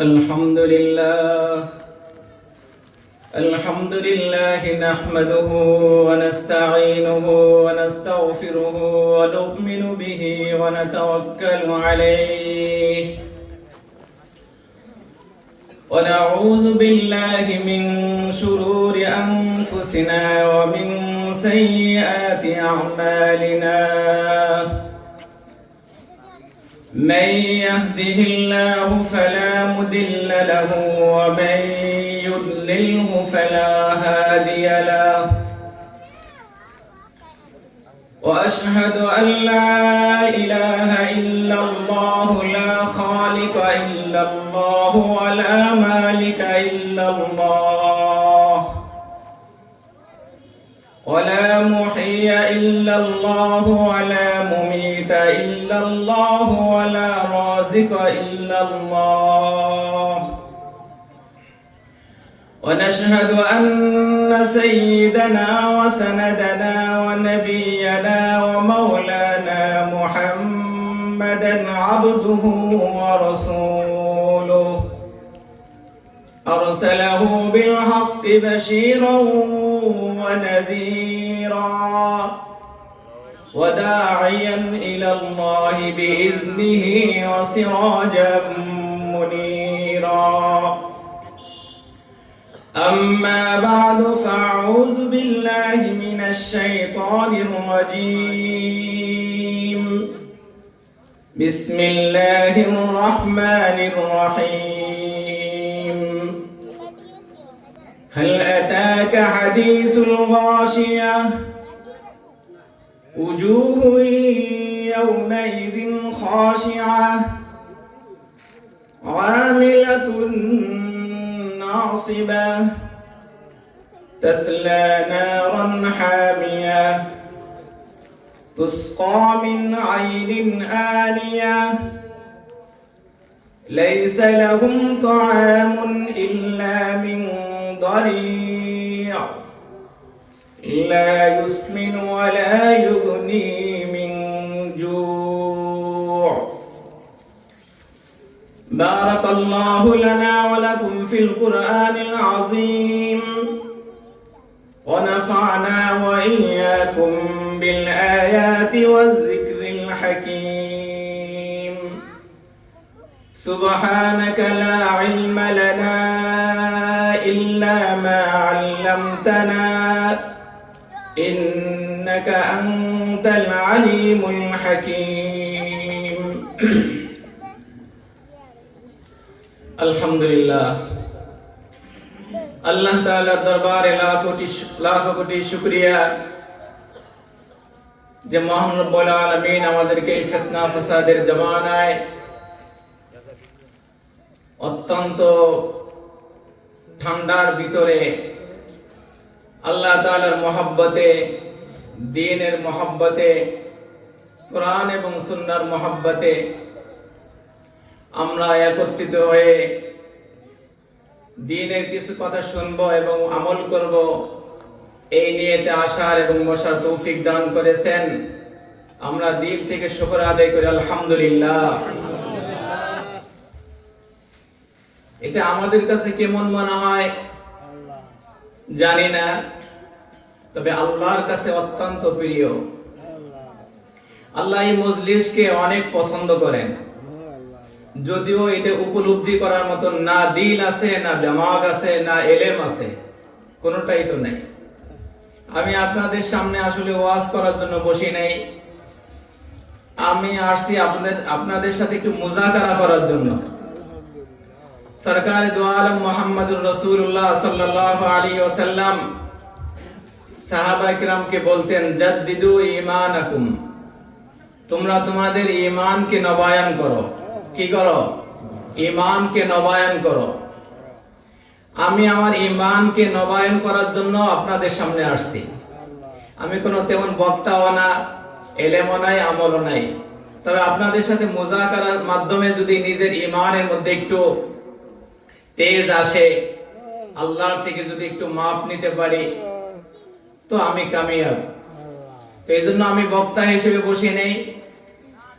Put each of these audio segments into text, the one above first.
الحمد لله الحمد لله نحمده ونستعينه ونستغفره ونؤمن به ونتوكل عليه ونعوذ بالله من شرور أنفسنا ومن سيئات أعمالنا من يهده الله فلا مضل له ومن يضلله فلا هادي له وأشهد أن لا إله إلا الله لا خالق إلا الله ولا مالك إلا الله ولا محيي إلا الله ولا مميت إلا الله ولا رازق إلا الله ونشهد أن سيدنا وسندنا ونبينا ومولانا محمدا عبده ورسوله أرسله بالحق بشيرا ونذيرا وداعيا إلى الله بإذنه وسراجا منيرا أما بعد فأعوذ بالله من الشيطان الرجيم بسم الله الرحمن الرحيم هل أتاك حديث الغاشية وجوه يومئذ خاشعة عاملة ناصبة تسلى نارا حامية تسقى من عين آنية ليس لهم طعام إلا من ضريع لا يسمن ولا يغني من جوع بارك الله لنا ولكم في القرآن العظيم ونفعنا وإياكم بالآيات والذكر الحكيم سبحانك لا علم لنا إلا ما علمتنا إنك أنت العليم الحكيم الحمد لله আল্লাহ তাআলার দরবারে লাখ কোটি শুকরিয়া যে মহান রব্বুল আলামিন আমাদেরকে এই ফিতনা ফাসাদের জামানায় অত্যন্ত ঠান্ডার ভিতরে আল্লাহ তাআলার মহব্বতে দ্বীনের মহব্বতে কোরআন এবং সুন্নাহর মহব্বতে আমরা একত্রিত হয়ে দ্বীনের কিছু কথা শুনবো এবং আমল করব এই নিয়তে আসার এবং বসার তৌফিক দান করেছেন আমরা দিল থেকে শুকর আদায় করি আলহামদুলিল্লাহ এটা আমাদের কাছে কেমন মনে হয় জানি না তবে আল্লাহর কাছে অত্যন্ত প্রিয় আল্লাহ এই মজলিসকে অনেক পছন্দ করেন যদিও এটা উপলব্ধি করার মতো না দিল আছে না দিমাগ আছে না ইলম আছে কোনোটাই তো নাই আমি আপনাদের সামনে আসলে ওয়াজ করার জন্য বসি নাই আমি আসছি আপনাদের সাথে একটু মুজাকারা করার জন্য সরকার দু আলম মুহাম্মদুর রাসূলুল্লাহ সাল্লাল্লাহু আলাইহি ওয়াসাল্লাম সাহাবায়ে কিরামকে বলতেন জাদ্দিদু ঈমানাকুম তোমরা তোমাদের ঈমানকে নবায়ন করো কি করো ঈমানকে নবায়ন করো আমি আমার ঈমানকে নবায়ন করার জন্য আপনাদের সামনে আসছি আমি কোনো তেমন বক্তাও না ইলমও নাই আমলও নাই তবে আপনাদের সাথে মুজাকারার মাধ্যমে যদি নিজের ঈমানের মধ্যে একটু তেজ আসে আল্লাহর থেকে যদি একটু মাপ নিতে পারি তো আমি কামিয়াব তো এইজন্য আমি বক্তা হিসেবে বসে নেই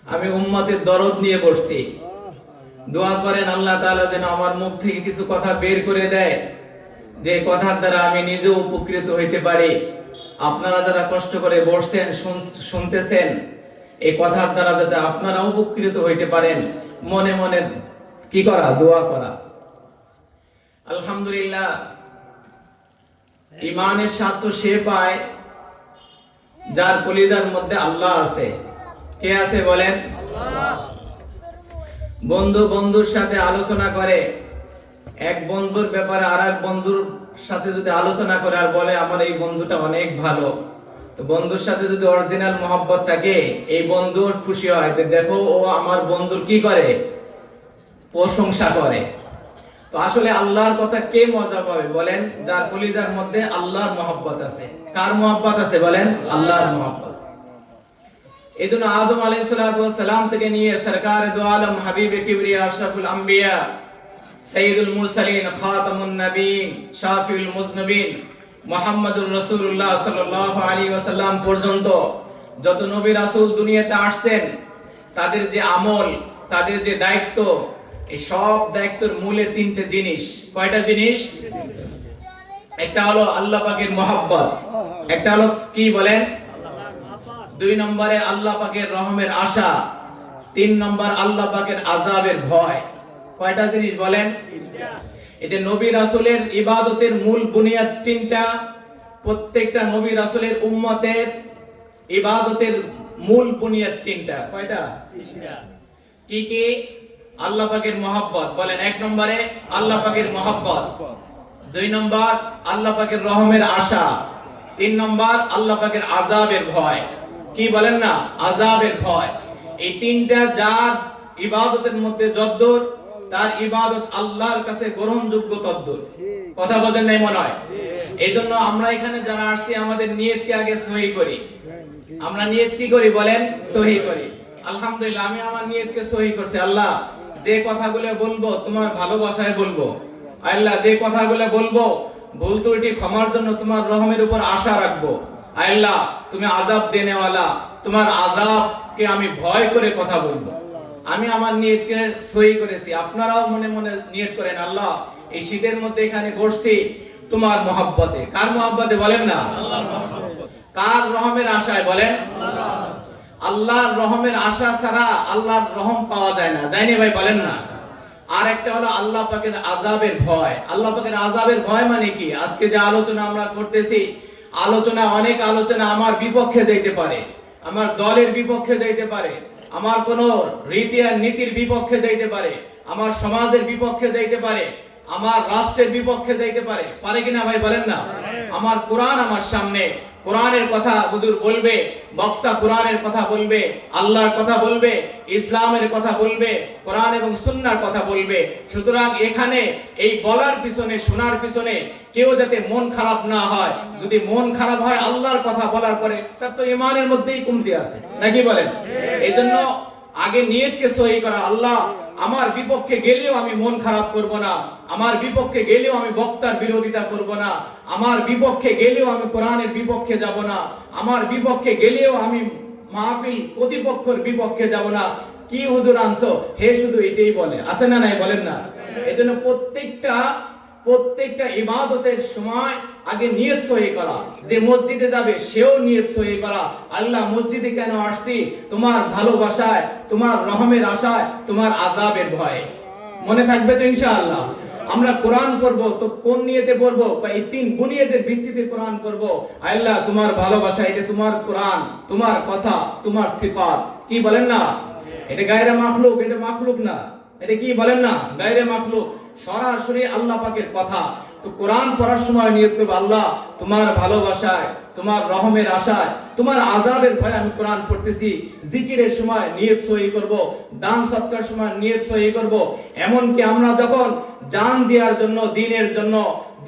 আমি উম্মতের দরদ নিয়ে বসছি দোয়া করেন আল্লাহ তাআলা যেন আমার মুখ থেকে কিছু কথা বের করে দেয়, যে কথার দ্বারা আমি নিজেও উপকৃত হইতে পারি। আপনারা যারা কষ্ট করে বসছেন শুনতেছেন, এই কথার দ্বারা যাতে আপনারা উপকৃত হইতে পারেন, মনে মনে কি করা, দোয়া করা। আলহামদুলিল্লাহ, ইমানের স্বাদ তো সে পায় যার কলিজার মধ্যে আল্লাহ আছে। কে আছে বলেন? বন্ধু বন্ধুর সাথে আলোচনা করে, এক বন্ধুর ব্যাপারে আর এক বন্ধুর সাথে যদি আলোচনা করে আর বলে আমার এই বন্ধুটা অনেক ভালো, তো বন্ধুর সাথে যদি অরিজিনাল মহব্বত থাকে, এই বন্ধুর খুশি হয়, দেখো ও আমার বন্ধুর কি করে, প্রশংসা করে। তো আসলে আল্লাহর কথা কে মজা পাবে বলেন? যার কলিজার মধ্যে আল্লাহর মহব্বত আছে। কার মহব্বত আছে বলেন? আল্লাহর মহব্বত। এজন্য আদম আলাইহিস সালাতু ওয়াস সালাম থেকে নিয়ে সরকারে দো আলম হাবিবে কিবরিয়া আশরাফুল আম্বিয়া সাইয়্যিদুল মুরসালিন খাতামুন নবীন শাফিউল মুজনবিন মুহাম্মদুর রাসূলুল্লাহ সাল্লাল্লাহু আলাইহি ওয়াসাল্লাম পর্যন্ত যত নবী রাসূল দুনিয়াতে আসছেন, তাদের যে আমল, তাদের যে দায়িত্ব, এই সব দায়িত্বের মূলে তিনটে জিনিস। কয়টা জিনিস? একটা হলো আল্লাহ পাকের মহব্বত, একটা হলো কি বলেন, দুই নম্বরে আল্লাহ পাকের রহমের আশা, তিন নম্বর আল্লাহ পাকের আযাবের ভয়। কয়টা জিনিস বলেন? এটা নবী রাসূলের ইবাদতের মূল বুনিয়াদ তিনটা। প্রত্যেকটা নবী রাসূলের উম্মতের ইবাদতের মূল বুনিয়াদ তিনটা। কয়টা? তিনটা। কি কি? আল্লাহ পাকের মহব্বত বলেন, এক নম্বরে আল্লাহ পাকের মহব্বত, দুই নম্বর আল্লাহ পাকের রহমের আশা, তিন নম্বর আল্লাহ পাকের আযাবের ভয়। কি বলেন না? আযাবের ভয়। এই তিনটা যার ইবাদতের মধ্যে যদ্দূর, তার ইবাদত আল্লাহর কাছে গ্রহণযোগ্য তদ্দূর। কথা বলেন নাই মনে হয়? এইজন্য আমরা এখানে যারা আসছি আমাদের নিয়তকে আগে সহি করি। আমরা নিয়ত কি করি বলেন? সহি করি। আলহামদুলিল্লাহ, আমি আমার নিয়তকে সহি করছি। আল্লাহ, যে কথাগুলো বলবো তোমার ভালোবাসায় বলবো। আল্লাহ, যে কথাগুলো বলবো ভুল ত্রুটি ক্ষমার জন্য তোমার রহমের উপর আশা রাখবো। আল্লাহ, তুমি আযাব দেনেওয়ালা, তোমার আযাবকে আমি ভয় করে কথা বলবো। আমি আমার নিয়তকে সহি করেছি। আপনারাও মনে মনে নিয়ত করেন, আল্লাহ এই শীতের মধ্যে এখানে বসছি তোমার মহব্বতে। কার মহব্বতে বলেন না? আল্লাহর মহব্বতে। কার রহমের আশায় বলেন? আল্লাহর রহমের আশা ছাড়া আল্লাহর রহম পাওয়া যায় না। যায়নি ভাই? বলেন না। আর একটা হলো আল্লাহ পাকের আযাবের ভয়। আল্লাহ পাকের আযাবের ভয় মানে কি? আজকে যে আলোচনা আমরা করতেছি, অনেক আলোচনা আমার বিপক্ষে যাইতে পারে, আমার দলের বিপক্ষে যাইতে পারে, আমার কোন রীতি আর নীতির বিপক্ষে যাইতে পারে, আমার সমাজের বিপক্ষে যাইতে পারে, আমার রাষ্ট্রের বিপক্ষে যাইতে পারে। পারে কিনা ভাই? বলেন না। আমার কোরআন আমার সামনে, কোরআনের কথা হুজুর বলবে, বক্তা কোরআনের কথা বলবে, আল্লাহর কথা বলবে, ইসলামের কথা বলবে, কোরআন এবং সুন্নাহর কথা বলবে। সুতরাং এখানে এই বলার পিছনে, শোনার পিছনে কেউ যাতে মন খারাপ না হয়। যদি মন খারাপ হয় আল্লাহর কথা বলার পরে, তার তো ঈমানের মধ্যেই কমতি আছে, নাকি বলেন? এইজন্য আগে নিয়তকে সহি করা। আল্লাহ, আমার বিপক্ষে গেলেও আমি মন খারাপ করব না, আমার বিপক্ষে গেলেও আমি বক্তার বিরোধিতা করব না, আমার বিপক্ষে গেলেও আমি কোরআনের বিপক্ষে যাব না, আমার বিপক্ষে গেলেও আমি মাহফিল প্রতিপক্ষের বিপক্ষে যাব না। কি হুজুর আনছো হে, শুধু এটাই বলে, আছে না নাই? বলেন না। এজন্য প্রত্যেকটা ইবাদতের সময় আগে নিয়ত সহি করা। যে মসজিদে যাবে সেও নিয়ত সহি করা। আল্লাহ, মসজিদে কেন আসছি? তোমার ভালোবাসায়, তোমার রহমের আশায়, তোমার আযাবের ভয়ে। মনে থাকবে তো ইনশাআল্লাহ? আমরা কোরআন পড়বো তো কোন নিয়তে পড়বো? এই তিন বুনিয়াদের ভিত্তিতে কোরআন পড়বো। আল্লাহ, তোমার ভালোবাসা, এটা তোমার কোরআন, তোমার কথা, তোমার সিফাত। কি বলেন না? এটা গায়রে মাখলুক, এটা মাখলুক না। এটা কি বলেন না? গায়রে মাখলুক, সরাসরি আল্লাহ পাকের কথা। তো কোরআন পড়ার সময় নিয়ত করব, আল্লাহ তোমার ভালোবাসায়, তোমার রহমের আশায়, তোমার আযাবের ভয়ে আমি কোরআন পড়তেছি। জিকিরের সময় নিয়ত সহি করব, দান সৎকার সময় নিয়ত সহি করব। এমন কি আমরা যখন জান দেওয়ার জন্য,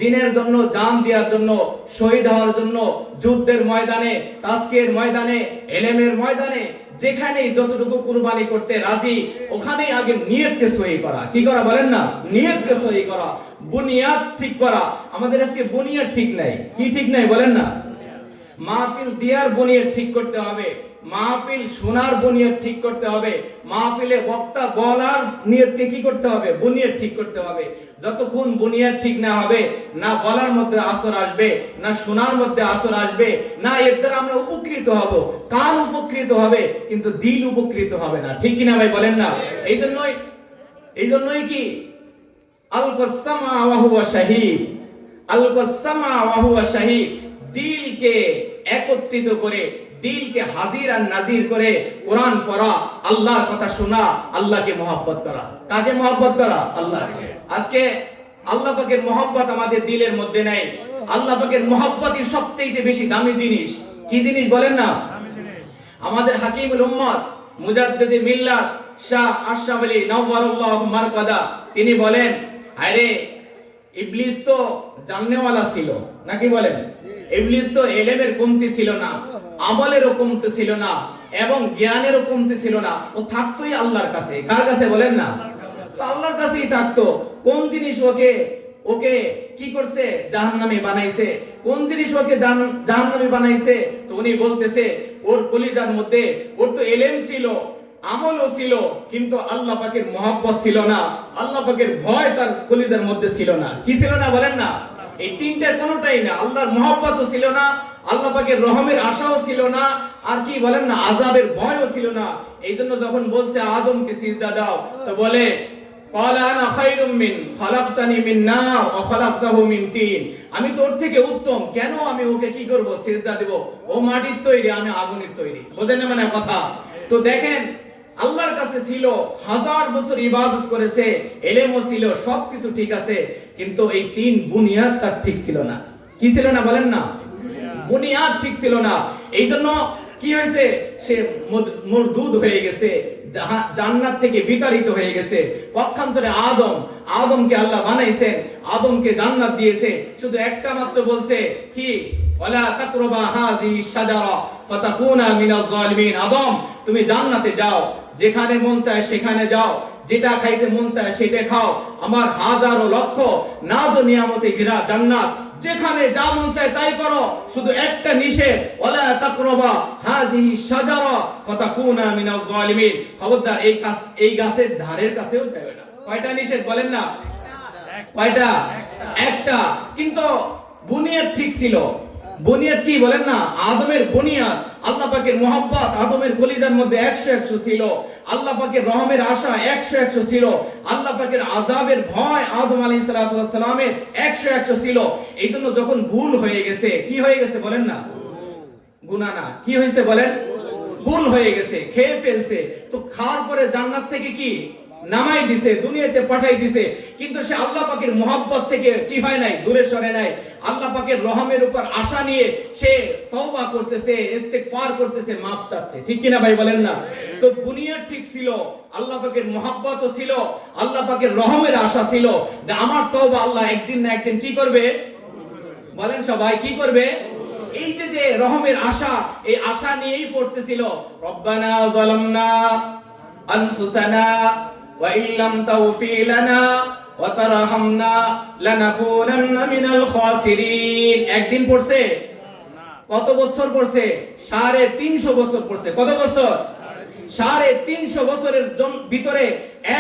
দিনের জন্য জান দেওয়ার জন্য, শহীদ হওয়ার জন্য, যুদ্ধের ময়দানে, তাসকিয়ের ময়দানে, ইলমের ময়দানে, যেখানে যতটুকু কুরবানি করতে রাজি, ওখানেই আগে নিয়তকে সহি করা। কি করা বলেন না? নিয়তকে সহি করা, বুনিয়াদ ঠিক করা। আমাদের আজকে বুনিয়াদ ঠিক নাই। কি ঠিক নাই বলেন না? মাহফিল দিয়ার বুনিয়াদ ঠিক করতে হবে। মাহফিল শোনার বুনিয়াদ ঠিক করতে হবে, মাহফিলে বক্তা বলার নিয়তকে কি করতে হবে, বুনিয়াদ ঠিক করতে হবে। যতক্ষণ বুনিয়াদ ঠিক না হবে, না বলার মধ্যে আসর আসবে, না শোনার মধ্যে আসর আসবে, না এর দ্বারা আমরা উপকৃত হব। কান উপকৃত হবে কিন্তু দিল উপকৃত হবে না, ঠিক কিনা ভাই বলেন না? এই জন্যই কি আলকাসমা ওয়া হুয়া শাহীদ, আলকাসমা ওয়া হুয়া শাহীদ, দিলকে একত্রিত করে, দিলকে হাজির আর নাজির করে কোরআন পড়া, আল্লাহর কথা শোনা, আল্লাহকে মহব্বত করা। কাকে মহব্বত করা? আল্লাহকে। আজকে আল্লাহ পাকের মহব্বত আমাদের দিলের মধ্যে নাই। আল্লাহ পাকের মহব্বতই সবচেয়ে বেশি দামি জিনিস। কি জিনিস বলেন না? আমাদের হাকিমুল উম্মত মুজাদ্দিদে মিল্লাত শাহ আশরাফ আলী নওয়ারুল্লাহ মারকাদা তিনি বলেন, আরে ইবলিস তো জাননেওয়ালা ছিল, নাকি বলেন? ইবলিস তো ইলমের কমতি ছিল না, আমলেরও কমতি ছিল না, এবং জ্ঞানেরও কমতি ছিল না। ও থাকতোই আল্লাহর কাছে। কার কাছে বলেন না? তো আল্লাহর কাছেই থাকতো। কোন জিনিস ওকে কি করছে? জাহান্নামে বানাইছে। কোন জিনিস ওকে জাহান্নামে বানাইছে? তো উনি বলতেছে ওর কলিজার মধ্যে, ওর তো ইলম ছিল, আমলও ছিল, কিন্তু আল্লাহ পাকের মহব্বত ছিল না, আল্লাহ পাকের ভয় তার কলিজার মধ্যে ছিল না। কি ছিল না বলেন না? এই তিনটার কোনোটাই না। আল্লাহর মহব্বতও ছিল না, আল্লাহ পাকের রহমের আশাও ছিল না, আর কি বলেন না, আযাবের ভয়ও ছিল না। এই জন্য যখন বলছে আদমকে সিজদা দাও, তো বলে ক্বালা আনা খায়রুম মিন খালাকতানি মিন নার ওয়া খালাকতাহু মিন তিন, আমি তোর থেকে উত্তম, কেন আমি ওকে কি করব, সিজদা দেব? ও মাটির তৈরি, আমি আগুনের তৈরি। বোঝেন না মানে কথা? তো দেখেন, আল্লাহর কাছে ছিল, হাজার বছর ইবাদত করেছে, ইলমও ছিল, সবকিছু ঠিক আছে, কিন্তু এই তিন বুনিয়াদ তার ঠিক ছিল না। কি ছিল না বলেন না? বুনিয়াদ ঠিক ছিল না। এই জন্য কি হয়েছে? সে মরদুদ হয়ে গেছে, জান্নাত থেকে বিতাড়িত হয়ে গেছে। পক্ষান্তরে আদমকে আল্লাহ বানাইছেন, আদমকে জান্নাত দিয়েছে। শুধু একটা মাত্র বলছে কি, ওয়ালা তাকরাবা হাযিহি শাজারা ফাতাকুনা মিনাজ জালিমিন। আদম, তুমি জান্নাতে যাও, যেখানে মন চায় সেখানে যাও, যেটা খাইতে মন চায় সেটা খাও। আমার হাজারো লক্ষ নাজ ও নিয়ামতে ঘেরা জান্নাত, যেখানে যা মন চায় তাই করো, শুধু একটা নিষেধ, ওয়ালা তাকরাবা হাযিহি শাজারা ফাতাকুনা মিনাজ জালিমিন। খবরদার এই গাছের ধারের কাছেও যাবে না। কয়টা নিষেধ বলেন না? কয়টা? একটা। কিন্তু বুনিয়াদ ঠিক ছিল। বুনিয়াদ কি বলেন না? আদমের বুনিয়াদ, আল্লাহ পাকের মহব্বত আদমের কলিজার মধ্যে 100 ছিল, আল্লাহ পাকের রহমের আশা 100 ছিল, আল্লাহ পাকের আযাবের ভয় আদম আলাইহিস সালাতু ওয়াস সালামের 100 ছিল। এই জন্য যখন ভুল হয়ে গেছে, কি হয়ে গেছে বলেন না? গুনাহ না, কি হয়েছে বলেন? ভুল হয়ে গেছে, খেয়ে ফেলছে। তো খাওয়ার পরে জান্নাত থেকে কি নামাই দিছে, দুনিয়াতে পাঠাই দিছে, কিন্তু সে আল্লাহ পাকের মহব্বত থেকে কি হয় নাই, দূরে সরে নাই। আল্লাহ পাকের রহমের উপর আশা নিয়ে সে তওবা করতেছে, ইস্তিগফার করতেছে, মাফ চাচ্ছে। ঠিক কিনা ভাই বলেন না? তো বুনিয়াদ ঠিক ছিল, আল্লাহ পাকের মহব্বতও ছিল, আল্লাহ পাকের রহমের আশা ছিল যে আমার তওবা আল্লাহ একদিন না একদিন কি করবে, বলেন সবাই, কি করবে? এই যে রহমের আশা, এই আশা নিয়েই পড়তেছিল রব্বানা যালামনা আনফুসানা ওয়া ইল্লাম তাগফির লানা ওয়া তারহামনা লানাকুনান্না মিনাল খাসিরিন। একদিন পড়ছে? কত বছর পড়ছে? 350 বছর পড়ছে। কত বছর? 350 বছরের ভিতরে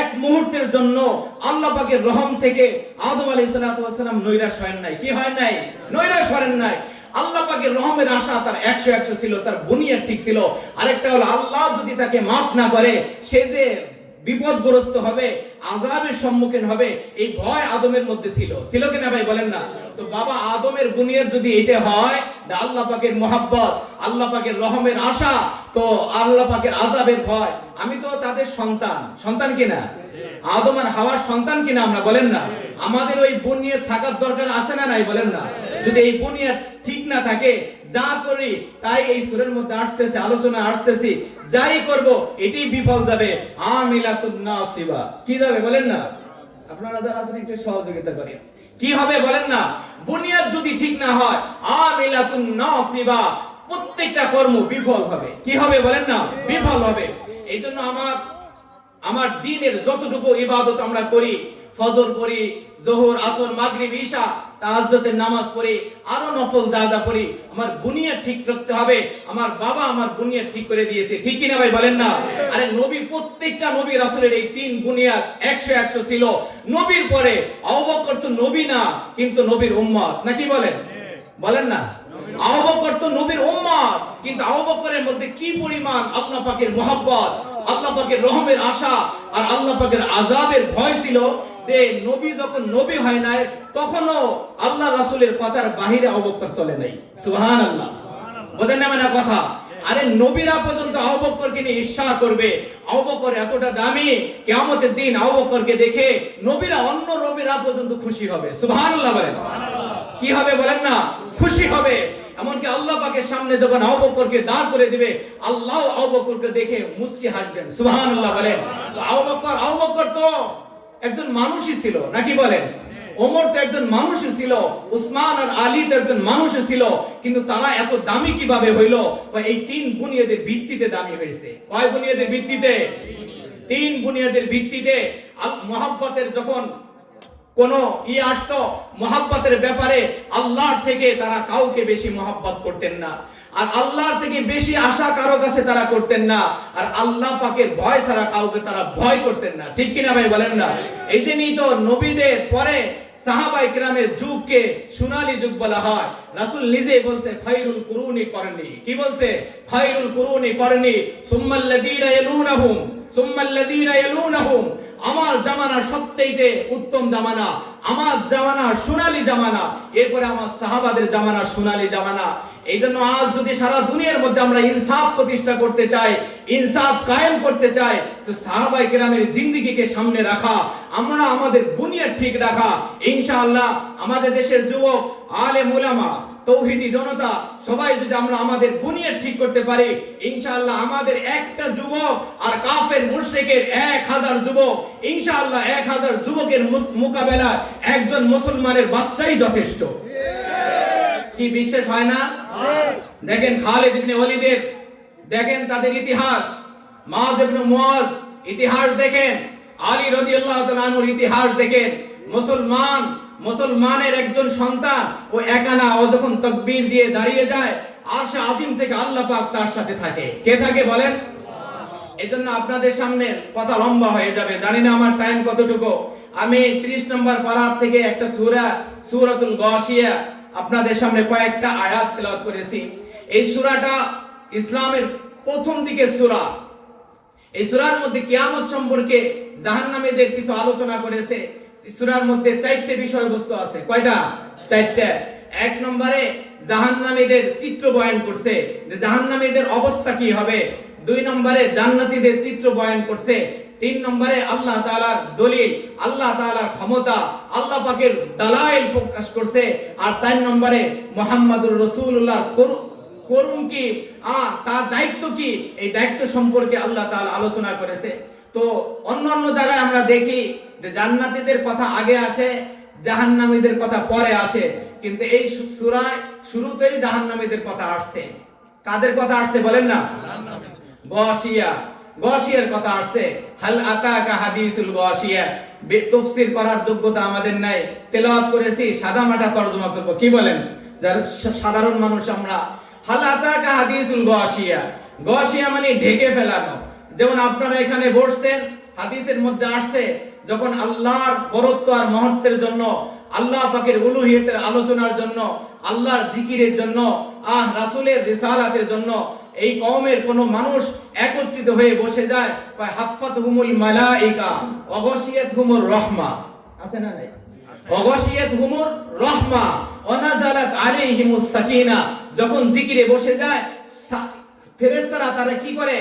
এক মুহূর্তের জন্য আল্লাহ পাকের রহম থেকে আদম আলাইহিস সালাতু ওয়াস সালাম নৈরাশ হয় নাই। কি হয় নাই? নৈরাশ হন নাই। আল্লাহ পাকের রহমের আশা তার 100 ছিল, তার বুনিয়াদ ঠিক ছিল। আরেকটা হলো আল্লাহ যদি তাকে মাফ না করে, সে যে বিপদগ্রস্ত হবে, আযাবের সম্মুখীন হবে, এই ভয় আদমের মধ্যে ছিল কিনা ভাই বলেন না? তো বাবা আদমের বুনিয়াদ যদি এটা হয়, আল্লাহ পাকের মহব্বত, আল্লাহ পাকের রহমের আশা, তো আল্লাহ পাকের আযাবের ভয়, আমি তো তাদের সন্তান কিনা? আদম আর হাওয়ার সন্তান কিনা আমরা, বলেন না? আমাদের ওই বুনিয়াদ থাকার দরকার আছে না নাই, বলেন না? যদি এই বুনিয়াদ ঠিক না থাকে, যা করি তাই এই সূরার মধ্যে আসতেছে, আলোচনা আসতেছি, যাই করব এটাই বিফল যাবে। আমিলাতুন নাসিবা, কি যাবে বলেন না? আপনারা যারা আছেন একটু সহযোগিতা করেন। কি হবে বলেন না? বুনিয়াদ যদি ঠিক না হয়, আমিলাতুন নাসিবা, প্রত্যেকটা কর্ম বিফল হবে। কি হবে বলেন না? বিফল হবে। এইজন্য আমার দ্বীনের যতটুকু ইবাদত আমরা করি, ফজর পড়ি, যোহর, আসর, মাগরিব, ঈশা, তাহাজ্জুদের নামাজ পড়ি, আরো নফল দাদা পড়ি, আমার বুনিয়াদ ঠিক রাখতে হবে। আমার বাবা আমার বুনিয়াদ ঠিক করে দিয়েছে, ঠিক কিনা ভাই বলেন না? আরে নবী, প্রত্যেকটা নবী রাসূলের এই তিন বুনিয়াদ 100 ছিল। নবীর পরে আবু বকর তো নবী না, কিন্তু নবীর উম্মত, নাকি বলেন? বলেন না? আবু বকর তো নবীর উম্মত, কিন্তু আবু বকরের মধ্যে কি পরিমাণ আল্লাহ পাকের মহব্বত, আল্লাহ পাকের রহমের আশা আর আল্লাহ পাকের আযাবের ভয় ছিল যে নবী যখন নবী হয় নাই তখনও আল্লাহ রাসূলের কথার বাহিরে আবু বকর চলে নাই। সুবহানাল্লাহ, বোঝেন না মানে কথা? আরে নবীরা পর্যন্ত আবু বকরকে নিয়ে ঈর্ষা করবে, আবু বকর এতটা দামি, কিয়ামতের দিন আবু বকরকে দেখে নবীরা, অন্য নবীরা পর্যন্ত খুশি হবে। সুবহানাল্লাহ বলেন, কি হবে বলেন না? খুশি হবে। এমনকি আল্লাহ পাকের সামনে যখন আবু বকরকে দাঁড় করে দিবে, আল্লাহ আবু বকরকে দেখে মুস্কি হাসবেন। সুবহানাল্লাহ বলেন। তো আবু বকর তো একজন মানুষই ছিল, নাকি বলেন? ওমর তো একজন মানুষই ছিল, উসমান আর আলী তো একজন মানুষই ছিল, কিন্তু তারা এত দামি কিভাবে হইলো? এই তিন বুনিয়াদের ভিত্তিতে দামি হয়েছে। কয় বুনিয়াদের ভিত্তিতে? তিন বুনিয়াদের ভিত্তিতে। মুহাব্বতের যখন কোন আসতো, মুহাব্বতের ব্যাপারে আল্লাহর থেকে তারা কাউকে বেশি মুহাব্বত করতেন না, আর আল্লাহর থেকে বেশি আশা কারো কাছে তারা করতেন না, আর আল্লাহ পাকের ভয় ছাড়া কাউকে তারা ভয় করতেন না, ঠিক কিনা ভাই বলেন না? এই জন্যই তো নবীদের পরে সাহাবায়ে কিরামের যুগকে সোনালী যুগ বলা হয়। রাসূল নিজেই বলছে খায়রুল কুরুনি করনি। কি বলছে? খায়রুল কুরুনি করনি, সুম্মাল্লাযীনা ইয়ালুনাহুম, সুম্মাল্লাযীনা ইয়ালুনাহুম। আমার জামানা সবচেয়ে উত্তম জামানা, আমার জামানা সোনালী জামানা, এরপরে আমার সাহাবাদের জামানা সোনালী জামানা। এই জন্য আজ যদি সারা দুনিয়ার মধ্যে আমরা ইনসাফ প্রতিষ্ঠা করতে চাই, ইনসাফ কায়েম করতে চাই, তো সাহাবায়ে কেরামের জিন্দেগিকে সামনে রাখা, আমরা আমাদের বুনিয়াদ ঠিক রাখা, ইনশাআল্লাহ আমাদের দেশের যুবক, আলেম উলামা, তৌহিদি জনতা সবাই যদি আমরা আমাদের বুনিয়াদ ঠিক করতে পারি, ইনশাআল্লাহ আমাদের একটা যুবক আর কাফের মুশরিকের 1000 যুবক, ইনশাআল্লাহ 1000 যুবকের মোকাবেলা একজন মুসলমানের বাচ্চাই যথেষ্ট। কি বিশ্বাস হয় না? দেখেন খালিদ ইবনে ওয়ালিদের, দেখেন তাদের ইতিহাস, মুআয ইবনে মুআয ইতিহাস দেখেন, আলী রাদিয়াল্লাহু তাআলা আনহুর ইতিহাস দেখেন। মুসলমানের একজন সন্তান, ও একানা, ও যখন তাকবীর দিয়ে দাঁড়িয়ে যায়, আরশে আজিম থেকে আল্লাহ পাক তার সাথে থাকে। কে থাকে বলেন? এজন্য আপনাদের সামনে কথা লম্বা হয়ে যাবে, জানি না আমার টাইম কতটুকু। আমি 30 নম্বর পারা থেকে একটা সূরা, সূরাতুল গাশিয়া, আপনাদের সামনে কয়েকটা আয়াত তেলাওয়াত করেছি। এই সূরাটা ইসলামের প্রথম দিকের সূরা। এই সূরার মধ্যে কিয়ামত সম্পর্কে জাহান্নামীদের কিছু আলোচনা করেছে। এই সূরার মধ্যে 4টে বিষয়বস্তু আছে। কয়টা? 4টে। এক নম্বরে জাহান্নামীদের চিত্র বয়ান করছে, যে জাহান্নামীদের অবস্থা কি হবে। 2 নম্বরে জান্নাতীদের চিত্র বয়ান করছে। 3 নম্বরে আল্লাহ তাআলার দলিল, আল্লাহ তাআলার ক্ষমতা, আল্লাহ পাকের দালাইল প্রকাশ করছে। আর 4 নম্বরে মুহাম্মাদুর রাসূলুল্লাহ করুন কি, তার দায়িত্ব কি, এই দায়িত্ব সম্পর্কে আল্লাহ তাআলা আলোচনা করেছে। তো অন্যান্য জায়গায় আমরা দেখি যে জান্নাতীদের কথা আগে আসে, জাহান্নামীদের কথা পরে আসে, কিন্তু এই সূরায় শুরুতেই জাহান্নামীদের কথা আসছে। কাদের কথা আসছে বলেন না? গাশিয়ার কথা আসছে। হাল আতাকা হাদিসুল গাশিয়া। তাফসীর করার যোগ্যতা আমাদের নাই, তেলাওয়াত করেছি, সাদামাটা তরজমা করব। কি বলেন? যারা সাধারণ মানুষ আমরা, হাল আতাকা হাদিসুল গাশিয়া, গাশিয়া মানে ঢেকে ফেলানো। যেমন আপনারা এখানে বসছেন, হাদিসের মধ্যে আসছে যখন আল্লাহর বরত্ব আর মহত্বের জন্য, আল্লাহ পাকের উলুহিয়তের আলোচনার জন্য, আল্লাহর জিকিরের জন্য, রাসূলের রিসালাতের জন্য এই কওমের কোন মানুষ একত্রিত হয়ে বসে যায়, হাফাতহুমুল মালাইকা ওয়া গাশিয়াতহুমুর রাহমা। আছে না নাই? ওয়া গাশিয়াতহুমুর রাহমা ওয়া নাযালাত আলাইহিমুস সাকিনা। যখন জিকিরে বসে যায়, ফেরেশতারা তারা কি করে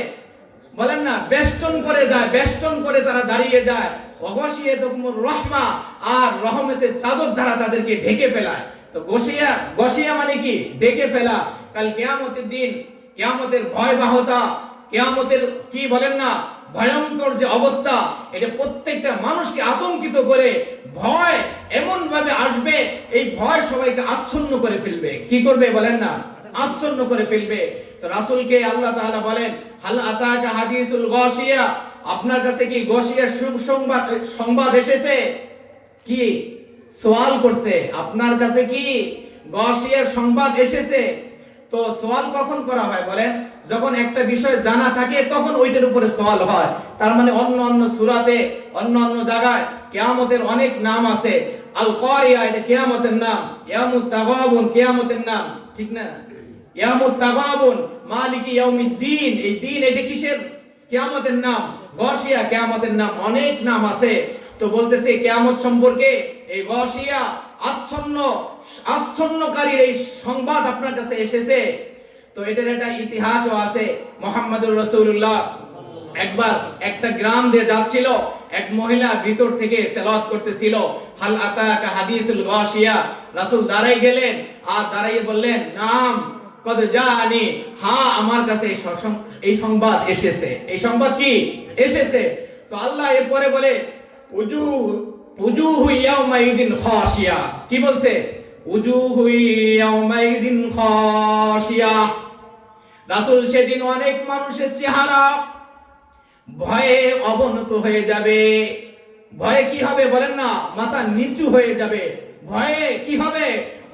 বলেন না? বেষ্টন করে যায়, বেষ্টন করে তারা দাঁড়িয়ে যায়। ওয়া গাশিয়াতহুমুর রাহমা, আর রহমতের চাদর দ্বারা তাদেরকে ঢেকে ফেলায়। তো গাশিয়া মানে কি? ঢেকে ফেলা। কাল কিয়ামতের দিন, কিয়ামতের ভয়াবহতা, কিয়ামতের কি বলেন না ভয়ঙ্কর যে অবস্থা, এটা প্রত্যেকটা মানুষকে আতঙ্কিত করে, ভয় এমন ভাবে আসবে, এই ভয় সবাইকে আচ্ছন্ন করে ফেলবে। কি করবে বলেন না? আচ্ছন্ন করে ফেলবে। তো রাসূলকে আল্লাহ তাআলা বলেন, হাল আতাকা হাদিসুল গাশিয়া, আপনার কাছে কি গাশিয়ার শুভ সংবাদ এসেছে? কি সওয়াল করছে, আপনার কাছে কি গাশিয়ার সংবাদ এসেছে। তো সওয়াল কখন করা হয় বলেন? যখন একটা বিষয় জানা থাকে তখন ওইটার উপরে সওয়াল হয়। তার মানে অন্য অন্য সূরাতে, অন্য অন্য জায়গায় কিয়ামতের অনেক নাম আছে। আল কারিয়া এটা কিয়ামতের নাম, ইয়ামুত তাগাবুন কিয়ামতের নাম, ঠিক না? ইয়ামুত তাগাবুন, মালিকি ইয়াউমিদ্দিন, এই দিন এটা কিসের? কিয়ামতের নাম। গাশিয়া কিয়ামতের নাম, অনেক নাম আছে। তো বলতেছে কিয়ামত সম্পর্কে এই গাশিয়া আচ্ছন্নকারীর এই সংবাদ আপনার কাছে এসেছে। তো এটার একটা ইতিহাসও আছে। মুহাম্মদুর রাসূলুল্লাহ একবার একটা গ্রাম দিয়ে যাচ্ছিল, এক মহিলা ভিতর থেকে তেলাওয়াত করতেছিল, হাল আতাকা হাদিসুল গাশিয়া। রাসূল দাঁড়াই গেলেন আর দাঁড়াইয়ে বললেন, নাম কদ জানি, হ্যাঁ আমার কাছে এই সংবাদ এসেছে। এই সংবাদ কি এসেছে? তো আল্লাহ এরপরে বলে উজুহু ইয়াউমাইদিন খাশিয়া। কি বলছে? উজুহু ইয়াউমাইদিন খাশিয়া। রাসূল সেদিন অনেক মানুষের চেহারা ভয়ে অবনত হয়ে যাবে। ভয়ে কি হবে বলেন না? মাথা নিচু হয়ে যাবে। ভয়ে কি হবে?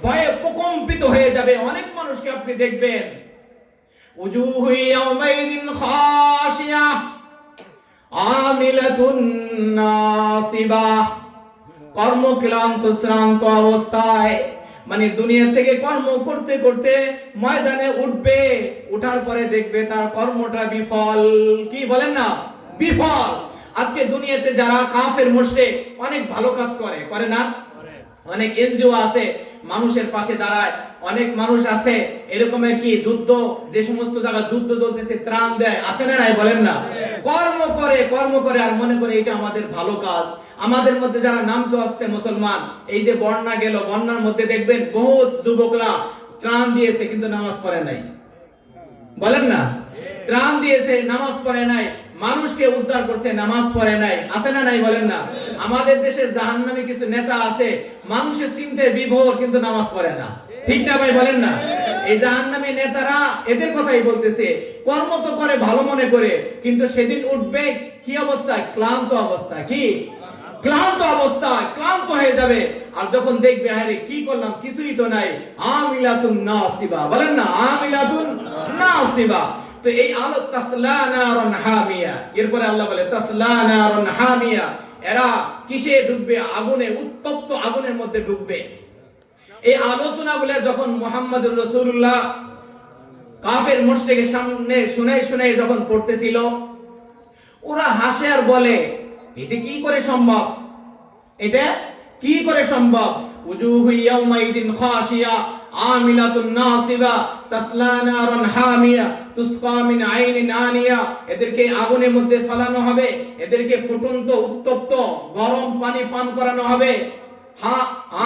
ভয়ে প্রকম্পিত হয়ে যাবে। অনেক মানুষকে আপনি দেখবেন উজুহু ইয়াউমাইদিন খাশিয়া আমিলাতুন নাসিবা, কর্মক্লান্ত শ্রান্ত অবস্থায়, মানে দুনিয়া থেকে কর্ম করতে করতে ময়দানে উঠবে, উঠার পরে দেখবে তার কর্মটা বিফল। কি বলেন না? বিফল। আজকে দুনিয়াতে যারা কাফের মুশরিক অনেক ভালো কাজ করে না? অনেক এনজিও আছে মানুষের পাশে দাঁড়ায়, অনেক মানুষ আছে এরকমের কি যুদ্ধ, যে সমস্ত জায়গা যুদ্ধ চলতেছে ত্রাণ দেয়, আছে না নাই বলেন না? কর্ম করে আর মনে করে এটা আমাদের ভালো কাজ। আমাদের মধ্যে যারা নাম তো আসতে মুসলমান, এই যে বন্যা গেল, বন্যার মধ্যে দেখবেন বহুত যুবকরা ত্রাণ দিয়েছে কিন্তু নামাজ পড়ে নাই, বলেন না? ত্রাণ দিয়েছে, নামাজ পড়ে নাই, মানুষকে উদ্ধার করছে, নামাজ পড়ে নাই, আছে না নাই বলেন না? আমাদের দেশের জাহান্নামী কিছু নেতা আছে, মানুষের চিন্তায় বিভোর কিন্তু নামাজ পড়ে না, ঠিক না ভাই বলেন না? এই জাহান্নামী নেতারা এদের কথাই বলতেছে, কর্ম তো করে ভালো মনে করে, কিন্তু সেদিন উঠবে কি অবস্থায়? ক্লান্ত অবস্থায়। কি ক্লান্ত অবস্থায়, ক্লান্ত হয়ে যাবে। আর যখন দেখবে আরে কি করলাম, কিছুই তো নাই, আমিলাতুন নাসিবা, বলেন না? আমিলাতুন নাসিবা। তো এই আলো তাসলা নারুন হামিয়া, এরপরে আল্লাহ বলে তাসলা নারুন হামিয়া, এরা কিসে ডুববে? আগুনে, উত্তপ্ত আগুনের মধ্যে ডুববে। এই আলোচনাগুলো যখন মুহাম্মদুর রাসূলুল্লাহ কাফের মুশরিকের সামনে শুনে যখন পড়তেছিল, ওরা হাসে আর বলে, এটা কি করে সম্ভব? এটা কি করে সম্ভব? উজুহু ইয়াউমাইদিন খাশিয়া আমিলাতুন নাসিবা তাসলা নারুন হামিয়া তুসকা মিন আইনিন আনিয়া, এদেরকে আগুনের মধ্যে ফেলানো হবে, এদেরকে ফুটন্ত উত্তপ্ত গরম পানি পান করানো হবে।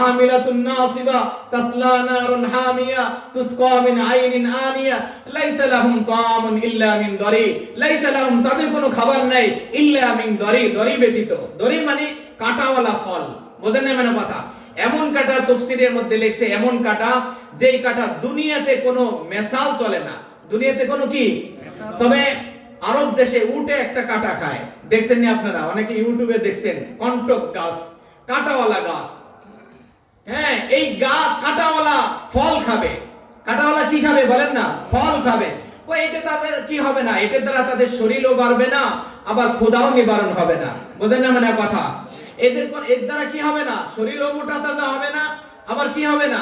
আমিলাতুন নাসিবা তাসলা নারুন হামিয়া তুসকা মিন আইনিন আনিয়া লাইসা লাহুম তাআমুন ইল্লা মিন দরি, লাইসা লাহুম তাদের কোনো খাবার নাই, ইল্লা মিন দরি, দরি ব্যতীত। দরি মানে কাঁটাওয়ালা ফল, বুঝেন না মানে কথা? এমন কাঁটা তাফসীরের মধ্যে লেখছে, এমন কাঁটা যেই কাঁটা দুনিয়াতে কোনো মেসাল চলে না, দুনিয়াতে কোনো কি। তবে আরব দেশে উটে একটা কাঁটা খায়, দেখছেন না আপনারা? অনেকে ইউটিউবে দেখছেন, কন্টক গাছ, কাঁটাওয়ালা গাছ। হ্যাঁ, এই গাছ কাঁটাওয়ালা ফল খাবে। কাঁটাওয়ালা কি খাবে বলেন না? ফল খাবে। কই এটা তাদের কি হবে না? এটার দ্বারা তাদের শরীরও বাড়বে না, আবার ক্ষুধাও নিবারণ হবে না, বুঝেন না মানে কথা? এর দ্বারা কি হবে না? শরীরও মোটা তাজা হবে না, আবার কি হবে না?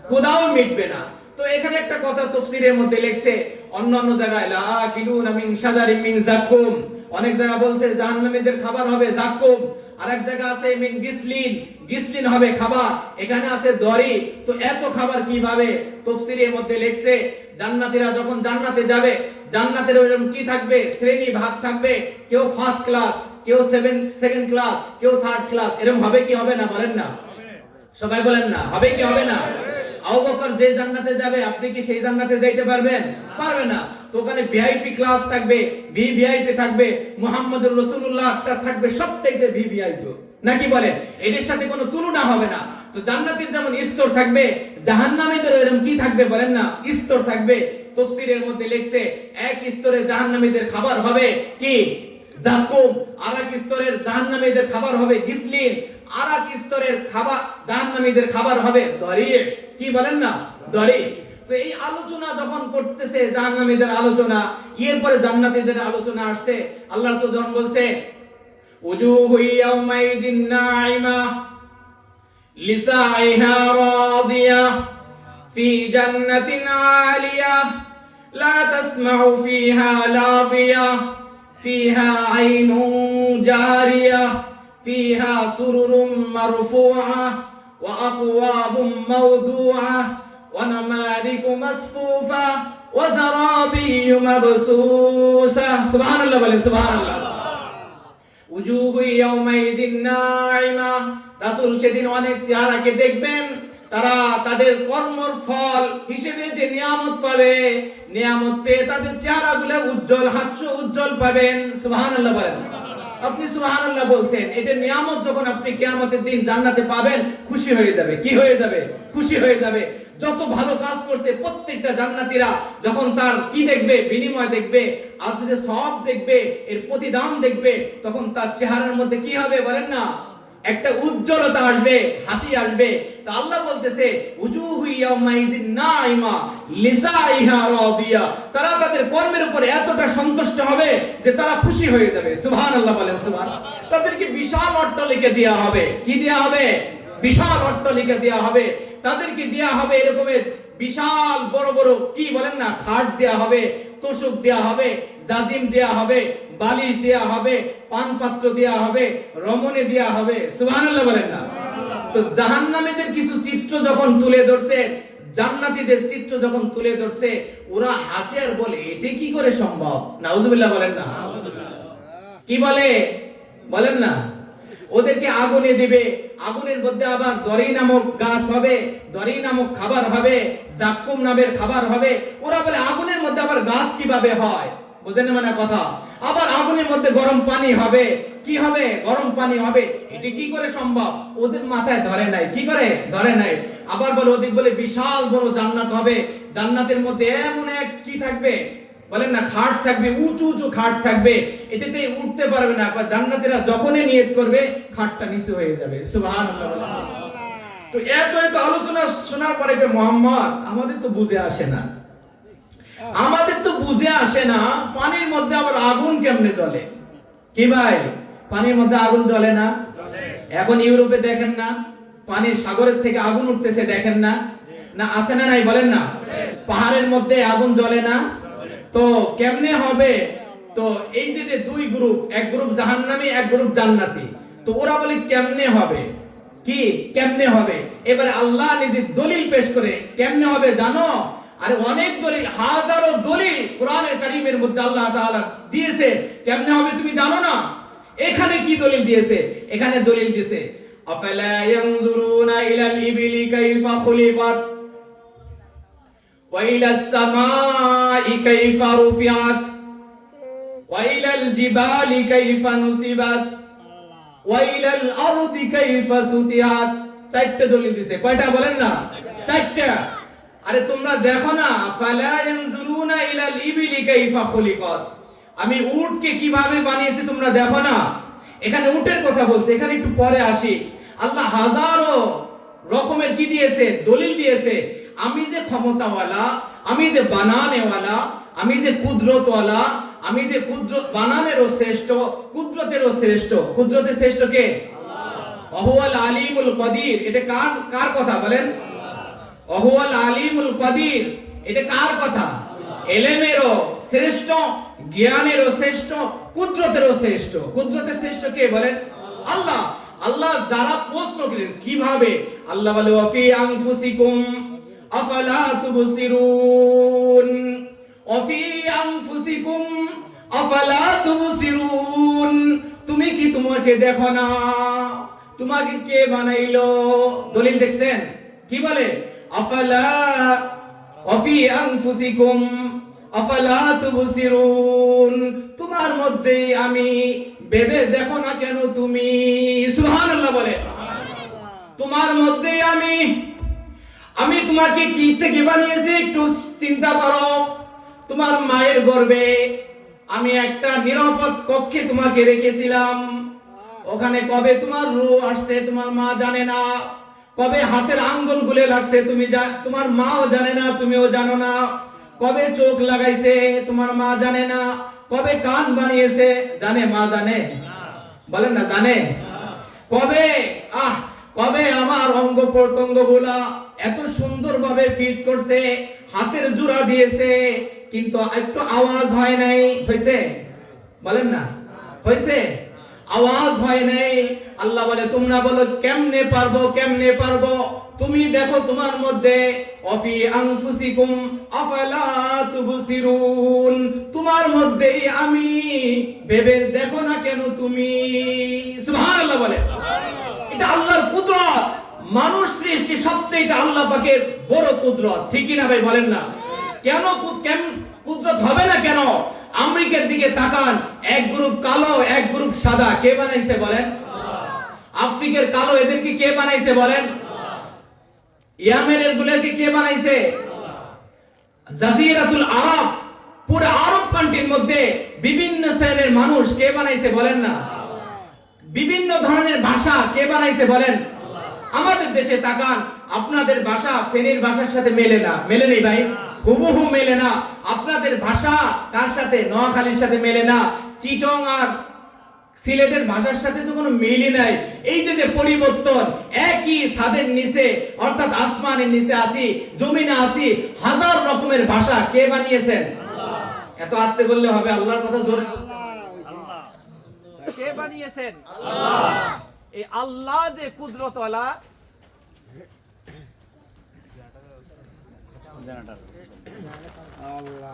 ক্ষুধাও মিটবে না। তো এখানে একটা কথা তাফসীরের মধ্যে লেখছে, অন্য জায়গায় লা কিলুনা মিন শাজারিন মিন যাকুম, অনেক জায়গা বলছে জাহান্নামীদের খাবার হবে যাকুম, আরেক জায়গা আছে মিন গিসলিন, গিসলিন হবে খাবার, এখানে আছে দরি। তো এত খাবার কিভাবে? তাফসীরের মধ্যে লেখছে, জান্নাতীরা যখন জান্নাতে যাবে, জান্নাতের ওইরকম কি থাকবে? শ্রেণী ভাগ থাকবে, কেউ ফার্স্ট ক্লাস, কেউ সেকেন্ড ক্লাস, কেউ থার্ড ক্লাস, এরকম হবে কি হবে না বলেন না? সবাই বলেন না, হবে কি হবে না? আবু বকর যে জান্নাতে যাবে, আপনি কি সেই জান্নাতে যাইতে পারবেন? পারবে না। তো ওখানে ভিআইপি ক্লাস থাকবে, ভিভিআইপি থাকবে, মুহাম্মদুর রাসূলুল্লাহ থাকবে সবচাইতে ভিভিআইপি, নাকি বলেন? এদের সাথে কোনো তুলনা হবে না। তো জান্নাতের যেমন স্তর থাকবে, জাহান্নামীদের এরকম কি থাকবে বলেন না? স্তর থাকবে। তাফসীরের মধ্যে লেখছে, এক স্তরে জাহান্নামীদের খাবার হবে কি? যাকুম, আরেক স্তরের জাহান্নামীদের খাবার হবে গিসলিন, আর এক স্তরের খাবার জাহান্নামীদের খাবার হবে দরিয়ে, কি বলেন না, দরি। তো এই আলোচনা যখন করতেছে জাহান্নামীদের আলোচনা, এরপরে জান্নাতীদের আলোচনা আসছে। আল্লাহ রাসূল যখন বলছে উজুহু ইয়াউমাইযিন নাঈমা লিসাইহা রাদিয়া ফি জান্নাতিন আলিয়া লা তাসমাউ ফিহা লাগিয়া ফিহা আইনুন জারিয়া ফিহা সুরুরুম মারফুআ ওয়া আকওয়াবুম মাওদুআ ওয়া নামারিকু মাসফুফা ওয়া যারাবিয়্যু মাবসুসা। সুবহানাল্লাহ বলেন, সুবহানাল্লাহ। উজুহু ইয়াউমাইযিন নাঈমা, রাসূল সেদিন অনেক চেহারাকে দেখবেন, তারা তাদের কর্মের ফল হিসেবে যে নিয়ামত পাবে, নিয়ামত পেয়ে তাদের চেহারাগুলো উজ্জ্বল, হাস্য উজ্জ্বল পাবেন। সুবহানাল্লাহ বলেন। আপনি সুবহানাল্লাহ বলছেন, এটা নিয়ামত যখন আপনি কিয়ামতের দিন জান্নাতে পাবেন, খুশি হয়ে যাবে। কি হয়ে যাবে? খুশি হয়ে যাবে। যত ভালো কাজ করছে প্রত্যেকটা জান্নাতীরা যখন তার কি দেখবে, বিনিময় দেখবে, আর যে সওয়াব দেখবে, এর প্রতিদান দেখবে, তখন তার চেহারার মধ্যে কি হবে বলেন না, একটা উজ্জ্বলতা আসবে, হাসি আসবে। তা আল্লাহ বলতেছে উজুহু ইয়াউমাইযিন নাঈমা লিসাইহা রাদিয়া, তারা তাদের কর্মের উপরে এতটা সন্তুষ্ট হবে যে তারা খুশি হয়ে যাবে। সুবহানাল্লাহ বলেন, সুবহানাল্লাহ। তাদেরকে বিশাল অট্টালিকা দেয়া হবে। কি দেয়া হবে? বিশাল অট্টালিকা দেয়া হবে। তাদেরকে দেয়া হবে এরকমের বিশাল বড় বড় কি বলেন না, খাট দেয়া হবে, তোশক দেয়া হবে, জাজিম দেয়া হবে, বালিশ দেয়া হবে, পান পাত্র দেয়া হবে, রমণী দেয়া হবে। সুবহানাল্লাহ বলেন না। তো জাহান্নামীদের কিছু চিত্র যখন তুলে ধরছে, জান্নাতীদের চিত্র যখন তুলে ধরছে, ওরা হাসে আর বলে এটা কি করে সম্ভব? নাউজুবিল্লাহ বলেন না। কি বলে বলেন না? ওদেরকে আগুনে দিবে, আগুনের মধ্যে আবার দরি নামক গাছ হবে, দরি নামক খাবার হবে, জাক্কুম নামের খাবার হবে। ওরা বলে আগুনের মধ্যে আবার গাছ কিভাবে হয়? বুঝেন না মানে কথা? আবার আগুনের মধ্যে গরম পানি হবে। কি হবে? গরম পানি হবে। এটা কি করে সম্ভব? ওদের মাথায় ধরে নাই। কি করে ধরে নাই? আবার বলে ওদিক বলে বিশাল বড় জান্নাত হবে, জান্নাতের মধ্যে এমন এক কি থাকবে বলেন না, খাট থাকবে, উঁচু উঁচু খাট থাকবে, এটাতে উঠতে পারবে না। জান্নাতীরা যখনই নিয়ত করবে খাটটা নিচু হয়ে যাবে। সুবহানাল্লাহ। তো এত এত আলোচনা শোনার পরে মুহাম্মদ আমাদের তো বুঝে আসে না, আমাদের তো বুঝে আসে না পানির মধ্যে আবার আগুন কেমনে জ্বলে। কি ভাই, পানির মধ্যে আগুন জ্বলে না? এখন ইউরোপে দেখেন না, পানির সাগরের থেকে আগুন উঠতেছে, দেখেন না? না আছে না নাই বলেন না? পাহাড়ের মধ্যে আগুন জ্বলে না? তো কেমনে হবে? তো এই যে দুই গ্রুপ, এক গ্রুপ জাহান্নামী, এক গ্রুপ জান্নাতি, তো ওরা বলে কেমনে হবে? কি কেমনে হবে? এবারে আল্লাহ নিজে দলিল পেশ করে কেমনে হবে জানো? আরে অনেক দলিল, হাজারো দলিল কোরআনের কারীমের মধ্যে আল্লাহ তাআলা দিয়েছে। কেমনে হবে তুমি জানো না? এখানে কি দলিল দিয়েছে? এখানে দলিল দিয়েছে আফালা ইয়ানজুরুনা ইলাল ইবিলি কাইফা খুলিকাত ওয়া ইলাস সামাই কাইফা রুফিআত ওয়া ইলাল জিবালি কাইফা নুসিবাত ওয়া ইলাল আরদি কাইফা সুতিহাত। চারটি দলিল দিয়েছে। কয়টা বলেন না? চারটা। আরে তোমরা দেখো না, ফালা ইয়ানজুরুনা ইলাল ইবিলি কাইফা খুলিকাত, আমি উটকে কিভাবে বানিয়েছি তোমরা দেখো না? এখানে উটের কথা বলছে, এখানে একটু পরে আসি। আল্লাহ হাজারো রকমের কি দিয়েছে? দলিল দিয়েছে। আমি যে ক্ষমতাওয়ালা, আমি যে বানানেওয়ালা, আমি যে কুদরতওয়ালা, আমি যে কুদরত বানানেরও শ্রেষ্ঠ, কুদরতেরও শ্রেষ্ঠ। কুদরতের শ্রেষ্ঠ কে? আল্লাহ। ওয়াহুয়াল আলিমুল কদির, এটা কার কথা বলেন? ওয়াহুয়াল আলিমুল কদির, এটা কার কথা? এলেমেরও শ্রেষ্ঠ, জ্ঞানেরও শ্রেষ্ঠ, কুদরতেরও শ্রেষ্ঠ। কুদরতের শ্রেষ্ঠ কে বলেন? আল্লাহ। আল্লাহ যারা প্রশ্ন করেন কিভাবে, আল্লাহ বলে ওয়াফি আনফুসিকুম আফালা তুবসিরুন, ওয়াফি আনফুসিকুম আফালা তুবসিরুন, তুমি কি তোমাকে দেখো না? তোমাকে কে বানাইলো? দলিল দেখছেন? কি বলে? আফালা ওয়াফি আনফুসিকুম আফালা তুবসিরুন, তোমার মধ্যে আমি, ভেবে দেখো না কেন তুমি? সুবহানাল্লাহ বলে। তোমার মধ্যে আমি তোমাকে কি থেকে বানিয়েছি একটু চিন্তা করো। তোমার মায়ের গর্ভে আমি একটা নিরাপদ কক্ষে তোমাকে রেখেছিলাম। ওখানে কবে তোমার রূহ আসছে তোমার মা জানে না, কবে হাতের আঙ্গুল গুলে লাগছে তোমার মাও জানে না, তুমিও জানো না, কবে চোখ লাগাইছে তোমার মা জানে না, কবে কান বানিয়েছে জানে মা জানে? বলেন না জানে? কবে কবে আমার অঙ্গ প্রত্যঙ্গ গুলা এত সুন্দরভাবে ফিট করছে, হাতের জোড়া দিয়েছে, কিন্তু একটু আওয়াজ হয় নাই, হয়েছে? বলেন না হয়েছে? আওয়াজ হয় নাই। আল্লাহ বলে তোমরা বলো কেমনে পারবো, কেমনে পারবো? তুমি দেখো তোমার মধ্যে অফি আনফুসিকুম আফালা তুবসিরুন, তোমার মধ্যেই আমি, ভেবে দেখো না কেন তুমি? সুবহানাল্লাহ বলে। এটা আল্লাহর কুদরত, মানুষ সৃষ্টি সবচেয়ে আল্লাহ পাকের বড় কুদরত, ঠিক কি না ভাই? বলেন না কেন কুদরত হবে না কেন? আমেরিকার দিকে তাকান, এক গ্রুপ কালো এক গ্রুপ সাদা, কে বানাইছে বলেন? আফ্রিকার কালো এদেরকে কে বানাইছে বলেন? ইয়ামেনের গুলোকে কে বানাইছে? জাজিরাতুল আরব, পুরো আরব কান্ট্রির মধ্যে বিভিন্ন শ্রেণীর মানুষ কে বানাইছে বলেন না? বিভিন্ন ধরনের ভাষা কে বানাইছে বলেন? আমাদের দেশে তাকান, আপনাদের ভাষা ফেনীর ভাষার সাথে মেলে না, মেলে নেই ভাই, হুবহু মেলে না। আপনাদের ভাষা কার সাথে? নোয়াখালীর সাথে মেলে না, চিটং আর সিলেটের ভাষার সাথে তো কোনো মিলই নাই। এই যে পরিবর্তন, একই ছাদের নিচে অর্থাৎ আসমানের নিচে আসি, জমিনে আসি, হাজার রকমের ভাষা কে বানিয়েছেন? এত আস্তে বললে হবে? আল্লাহর কথা জোরে। কে বানিয়েছেন? আল্লাহ। এই আল্লাহ যে কুদরতওয়ালা, আল্লাহ